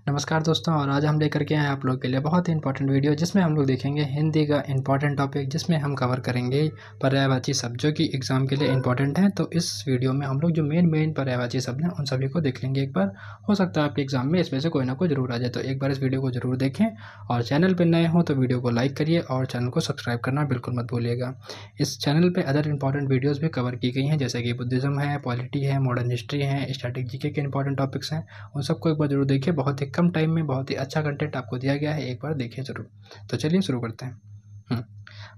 नमस्कार दोस्तों, और आज हम लेकर के आए हैं आप लोग के लिए बहुत ही इंपॉर्टेंट वीडियो, जिसमें हम लोग देखेंगे हिंदी का इंपॉर्टेंट टॉपिक, जिसमें हम कवर करेंगे पर्यायवाची शब्द जो कि एग्जाम के लिए इंपॉर्टेंट हैं। तो इस वीडियो में हम लोग जो मेन पर्यायवाची शब्द हैं उन सभी को देख लेंगे एक बार। हो सकता है आपके एग्जाम में इसमें से कोई ना कोई जरूर आ जाए, तो एक बार इस वीडियो को जरूर देखें। और चैनल पर नए हों तो वीडियो को लाइक करिए और चैनल को सब्सक्राइब करना बिल्कुल मत भूलिएगा। इस चैनल पर अदर इंपॉर्टेंट वीडियोज़ भी कवर की गई हैं, जैसे कि बुद्धिज़्म है, पॉलिटी है, मॉडर्न हिस्ट्री है, स्टैटिक जीके के इंपॉर्टेंट टॉपिक्स हैं। उन सबको एक बार जरूर देखिए। बहुत ही कम टाइम में बहुत ही अच्छा कंटेंट आपको दिया गया है, एक बार देखिए जरूर। तो चलिए शुरू करते हैं।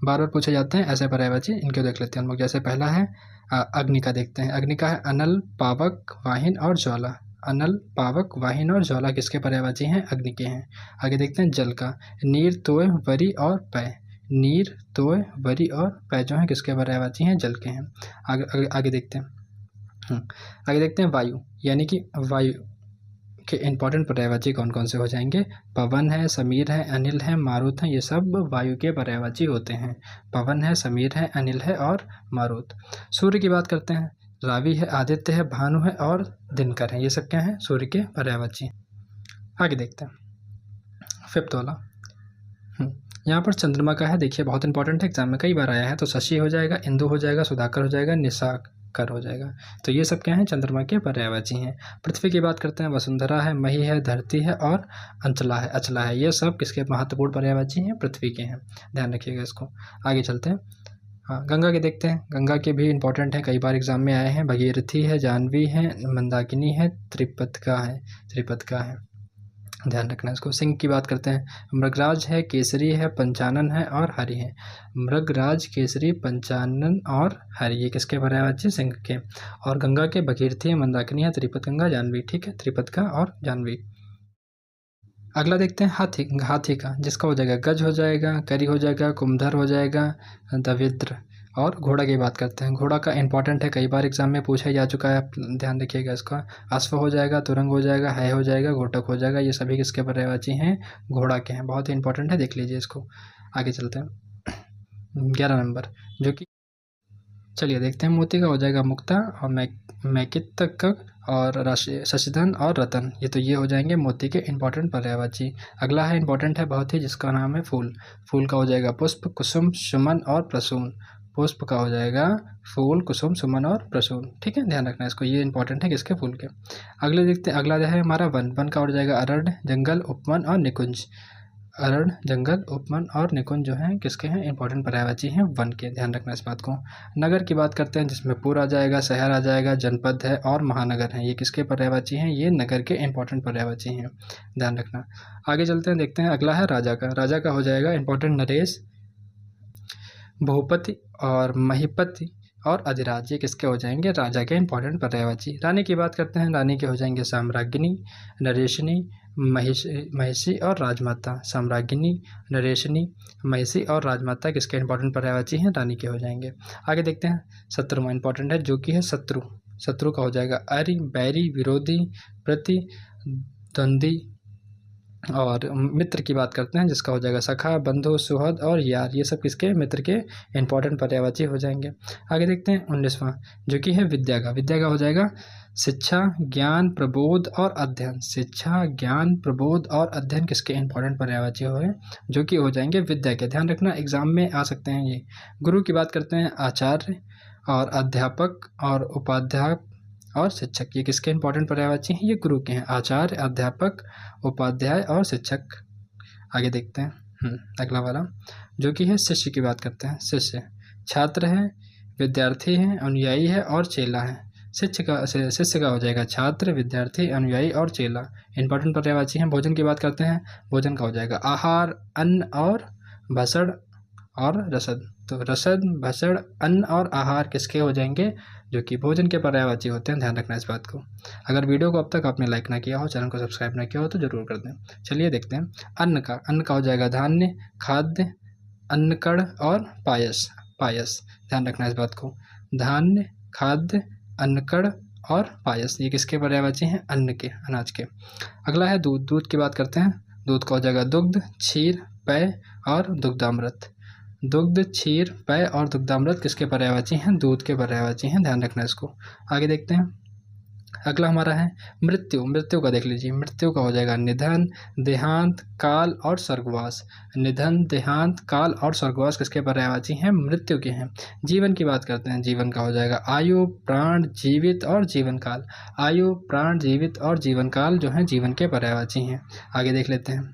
बार बार पूछे जाते हैं ऐसे पर्यायवाची, इनको देख लेते हैं हम लोग। जैसे पहला है अग्नि का, देखते हैं। अग्नि का है अनल, पावक, वाहिन और ज्वाला। अनल, पावक, वाहिन और ज्वाला किसके पर्यायवाची हैं? अग्नि के हैं। आगे देखते हैं जल का, नीर, तोय, वरी और पय। नीर, तोय, वरी और पय जो है किसके पर्यायवाची हैं? जल के हैं। आगे देखते हैं। आगे देखते हैं वायु, यानी कि वायु के इंपॉर्टेंट पर्यायवाची कौन कौन से हो जाएंगे? पवन है, समीर है, अनिल है, मारुत है। ये सब वायु के पर्यायवाची होते हैं। पवन है, समीर है, अनिल है और मारुत। सूर्य की बात करते हैं। रावि है, आदित्य है, भानु है और दिनकर है। ये सब क्या है? सूर्य के पर्यायवाची। आगे देखते हैं फिफ्थ वाला। यहाँ पर चंद्रमा का है, देखिए बहुत इंपॉर्टेंट है, एग्जाम में कई बार आया है। तो शशि हो जाएगा, इंदु हो जाएगा, सुधाकर हो जाएगा, निशाकर हो जाएगा। तो ये सब क्या है? चंद्रमा के पर्यायवाची हैं। पृथ्वी की बात करते हैं। वसुंधरा है, मही है, धरती है और अंचला है, अचला है। ये सब किसके महत्वपूर्ण पर्यायवाची हैं? पृथ्वी के हैं। ध्यान रखिएगा इसको। आगे चलते हैं। हाँ, गंगा के देखते हैं। गंगा के भी इंपॉर्टेंट है, कई बार एग्जाम में आए हैं। भगीरथी है, जानवी है, मंदाकिनी है, त्रिपथका है। ध्यान रखना इसको। सिंह की बात करते हैं। मृगराज है, केसरी है, पंचानन है और हरि है। मृगराज, केसरी, पंचानन और हरि, ये किसके पर्यायवाची? सिंह के। और गंगा के भगीरथी है, मंदाकिनी है, त्रिपतगंगा, जानवी। ठीक है, त्रिपतका और जानवी। अगला देखते हैं हाथी का, जिसका हो जाएगा गज हो जाएगा, करी हो जाएगा, कुमधर हो जाएगा, दविद्र। और घोड़ा की बात करते हैं। घोड़ा का इंपॉर्टेंट है, कई बार एग्जाम में पूछा जा चुका है, ध्यान रखिएगा इसका। अश्व हो जाएगा, तुरंग हो जाएगा, है हो जाएगा, घोटक हो जाएगा। ये सभी किसके पर्यायवाची हैं? घोड़ा के हैं। बहुत ही इंपॉर्टेंट है, देख लीजिए इसको। आगे चलते हैं 11 नंबर, जो कि चलिए देखते हैं। मोती का हो जाएगा मुक्ता और मैकित्तक और राशि, शशिधन और रतन। ये हो जाएंगे मोती के इंपॉर्टेंट पर्यायवाची। अगला है इंपॉर्टेंट है बहुत ही, जिसका नाम है फूल। फूल का हो जाएगा पुष्प, कुसुम, सुमन और प्रसून। पुष्प का हो जाएगा फूल, कुसुम, सुमन और प्रसून। ठीक है, ध्यान रखना इसको। ये इंपॉर्टेंट है किसके? फूल के। अगले देखते हैं। अगला जो है हमारा वन। वन का हो जाएगा अरण्य, जंगल, उपवन और निकुंज। अरण्य, जंगल, उपवन और निकुंज जो हैं किसके हैं? इंपॉर्टेंट पर्यायवाची हैं वन के। ध्यान रखना इस बात को। नगर की बात करते हैं, जिसमें पुर आ जाएगा, शहर आ जाएगा, जनपद है और महानगर है। ये किसके पर्यायवाची हैं? ये नगर के इंपॉर्टेंट पर्यायवाची हैं। ध्यान रखना। आगे चलते हैं, देखते हैं। अगला है राजा का। राजा का हो जाएगा इंपॉर्टेंट नरेश, भूपति और महिपति और अधिराज। ये किसके हो जाएंगे? राजा के इंपॉर्टेंट पर्यायवाची। रानी की बात करते हैं। रानी के हो जाएंगे साम्राज्ञी, नरेशनी, महिषी और राजमाता। साम्राज्ञी, नरेशनी, महिषी और राजमाता किसके इंपॉर्टेंट पर्यायवाची हैं? रानी के हो जाएंगे। आगे देखते हैं। शत्रु इंपॉर्टेंट है, जो कि है शत्रु। शत्रु का हो जाएगा अरि, बैरी, विरोधी, प्रतिद्वंदी। और मित्र की बात करते हैं, जिसका हो जाएगा सखा, बंधु, सुहृद और यार। ये सब किसके? मित्र के इंपॉर्टेंट पर्यायवाची हो जाएंगे। आगे देखते हैं 19वां, जो कि है विद्या का। विद्या का हो जाएगा शिक्षा, ज्ञान, प्रबोध और अध्ययन। शिक्षा, ज्ञान, प्रबोध और अध्ययन किसके इंपॉर्टेंट पर्यायवाची हो, जो कि हो जाएंगे विद्या के। ध्यान रखना, एग्जाम में आ सकते हैं ये। गुरु की बात करते हैं। आचार्य और अध्यापक और उपाध्यापक और शिक्षक, ये किसके इंपॉर्टेंट पर्यायवाची हैं? ये गुरु के हैं। आचार्य, अध्यापक, उपाध्याय और शिक्षक। आगे देखते हैं अगला वाला, जो कि है शिष्य की बात करते हैं। शिष्य छात्र है, विद्यार्थी है, अनुयायी है और चेला है। शिष्य का हो जाएगा छात्र, विद्यार्थी, अनुयायी और चेला। इंपॉर्टेंट पर्यायवाची हैं। भोजन की बात करते हैं। भोजन का हो जाएगा आहार, अन्न और भसड़ और रसद। तो रसद, भसड़, अन्न और आहार किसके हो जाएंगे? जो कि भोजन के पर्यायवाची होते हैं। ध्यान रखना इस बात को। अगर वीडियो को अब तक आपने लाइक ना किया हो, चैनल को सब्सक्राइब ना किया हो, तो जरूर कर दें। चलिए देखते हैं अन्न का। अन्न का हो जाएगा धान्य, खाद्य, अन्नकण और पायस। ध्यान रखना इस बात को। धान्य, खाद्य, अन्नकण और पायस, ये किसके पर्यायवाची हैं? अन्न के, अनाज के। अगला है दूध। दूध की बात करते हैं। दूध का हो जाएगा दुग्ध, क्षीर, पेय और दुग्धामृत। दुग्ध, क्षीर, पेय और दुग्धामृत किसके पर्यायवाची हैं? दूध के पर्यायवाची हैं। ध्यान रखना इसको। आगे देखते हैं। अगला हमारा है मृत्यु। मृत्यु का देख लीजिए, मृत्यु का हो जाएगा निधन, देहांत, काल और स्वर्गवास। निधन, देहांत, काल और स्वर्गवास किसके पर्यायवाची हैं? मृत्यु के हैं। जीवन की बात करते हैं, जीवन का हो जाएगा आयु, प्राण, जीवित और जीवन काल। आयु, प्राण, जीवित और जीवन काल जो है जीवन के पर्यायवाची हैं। आगे देख लेते हैं।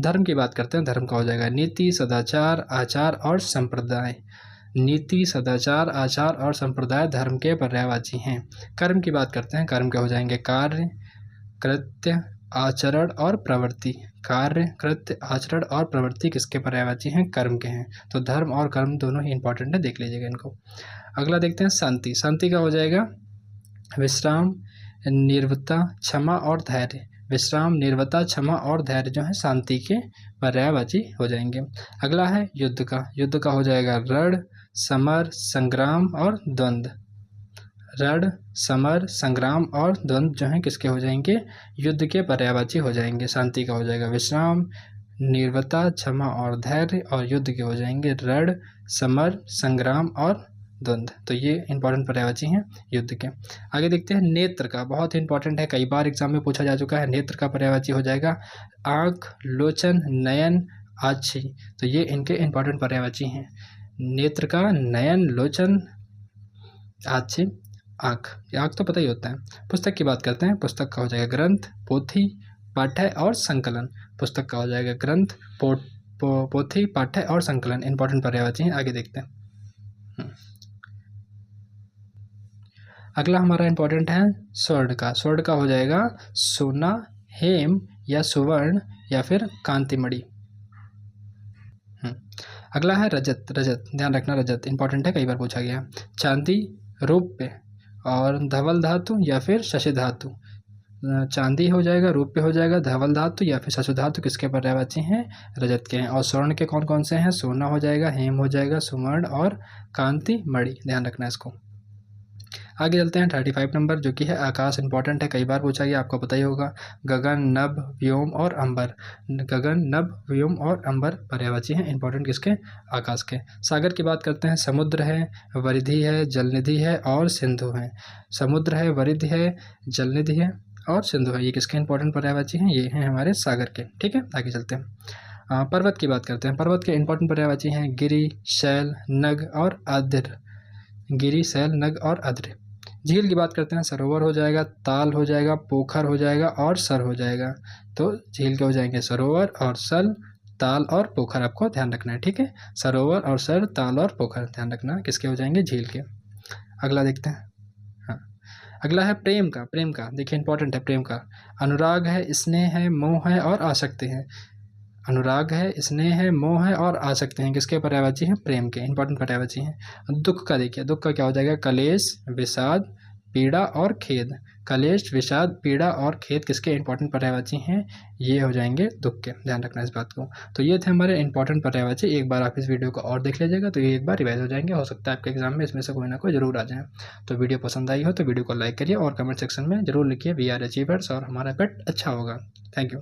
धर्म की बात करते हैं, धर्म का हो जाएगा नीति, सदाचार, आचार और संप्रदाय। नीति, सदाचार, आचार और संप्रदाय धर्म के पर्यायवाची हैं। कर्म की बात करते हैं, कर्म के हो जाएंगे कार्य, कृत्य, आचरण और प्रवृत्ति। कार्य, कृत्य, आचरण और प्रवृत्ति किसके पर्यायवाची हैं? कर्म के हैं। तो धर्म और कर्म दोनों ही इंपॉर्टेंट है, देख लीजिएगा इनको। अगला देखते हैं शांति। शांति का हो जाएगा विश्राम, निर्भरता, क्षमा और धैर्य। विश्राम, निर्भरता, क्षमा और धैर्य जो है शांति के पर्यायवाची हो जाएंगे। अगला है युद्ध का। युद्ध का हो जाएगा रण, समर, संग्राम और द्वंद्व। रण, समर, संग्राम और द्वंद्व जो हैं किसके हो जाएंगे? युद्ध के पर्यायवाची हो जाएंगे। शांति का हो जाएगा विश्राम, निर्भरता, क्षमा और धैर्य, और युद्ध के हो जाएंगे रण, समर, संग्राम और द्वंद्व। तो ये इंपॉर्टेंट पर्यायवाची हैं युद्ध के। आगे देखते हैं नेत्र का, बहुत इंपॉर्टेंट है, कई बार एग्जाम में पूछा जा चुका है। नेत्र का पर्यायवाची हो जाएगा आँख, लोचन, नयन, आछी। तो ये इनके इंपॉर्टेंट पर्यायवाची हैं। नेत्र का नयन, लोचन, आछी, आँख। आँख तो पता ही होता है। पुस्तक की बात करते हैं, पुस्तक का हो जाएगा ग्रंथ, पोथी, पाठ्य और संकलन। पुस्तक का हो जाएगा ग्रंथ, पोथी, पाठ्य और संकलन, इंपॉर्टेंट पर्यायवाची हैं। आगे देखते हैं। अगला हमारा इंपॉर्टेंट है स्वर्ण का। स्वर्ण का हो जाएगा सोना, हेम या सुवर्ण या फिर कांतिमणि। अगला है रजत। रजत ध्यान रखना, रजत इंपॉर्टेंट है, कई बार पूछा गया। चांदी, रौप्य और धवल धातु या फिर शशि धातु। चांदी हो जाएगा, रौप्य हो जाएगा, धवल धातु या फिर शशि धातु किसके पर्यायवाची हैं? रजत के हैं। और स्वर्ण के कौन कौन से हैं? सोना हो जाएगा, हेम हो जाएगा, सुवर्ण और कांतिमणि। ध्यान रखना इसको। आगे चलते हैं 35 नंबर, जो कि है आकाश। इंपॉर्टेंट है, कई बार पूछा गया, आपको पता ही होगा। गगन, नभ, व्योम और अंबर। गगन, नभ, व्योम और अंबर पर्यायवाची हैं इंपॉर्टेंट किसके? आकाश के। सागर की बात करते हैं, समुद्र है, वरिधि है, जलनिधि है और सिंधु है। समुद्र है, वरिधि है, जलनिधि है और सिंधु है, ये किसके इंपॉर्टेंट पर्यायवाची हैं? ये हैं हमारे सागर के। ठीक है, आगे चलते हैं। पर्वत की बात करते हैं, पर्वत के इंपॉर्टेंट पर्यायवाची हैं गिरि, शैल, नग और आद्र। गिरि, शैल, नग और आद्र। झील की बात करते हैं, सरोवर हो जाएगा, ताल हो जाएगा, पोखर हो जाएगा और सर हो जाएगा। तो झील के हो जाएंगे सरोवर और सर, ताल और पोखर, आपको ध्यान रखना है। ठीक है, सरोवर और सर, ताल और पोखर ध्यान रखना किसके हो जाएंगे? झील के। अगला देखते हैं। हाँ, अगला है प्रेम का। प्रेम का देखिए इंपॉर्टेंट है, प्रेम का। अनुराग है, स्नेह है, मोह है और आसक्ति है। अनुराग है, स्नेह है, मोह है और आसक्ति हैं किसके पर्यायवाची हैं? प्रेम के, इंपॉर्टेंट पर्यायवाची हैं। दुख का देखिए, दुख का क्या हो जाएगा? कलेश, विषाद, पीड़ा और खेद। कलेश, विषाद, पीड़ा और खेद किसके इंपॉर्टेंट पर्यायवाची हैं? ये हो जाएंगे दुख के, ध्यान रखना इस बात को। तो ये थे हमारे इंपॉर्टेंट पर्यायवाची। एक बार आप इस वीडियो को और देख लीजिएगा तो ये एक बार रिवाइज हो जाएंगे। हो सकता है आपके एग्जाम में इसमें से कोई ना कोई जरूर आ जाए। तो वीडियो पसंद आई हो तो वीडियो को लाइक करिए और कमेंट सेक्शन में जरूर लिखिए वी आर अचीवर्स और हमारा पेट अच्छा होगा। Thank you.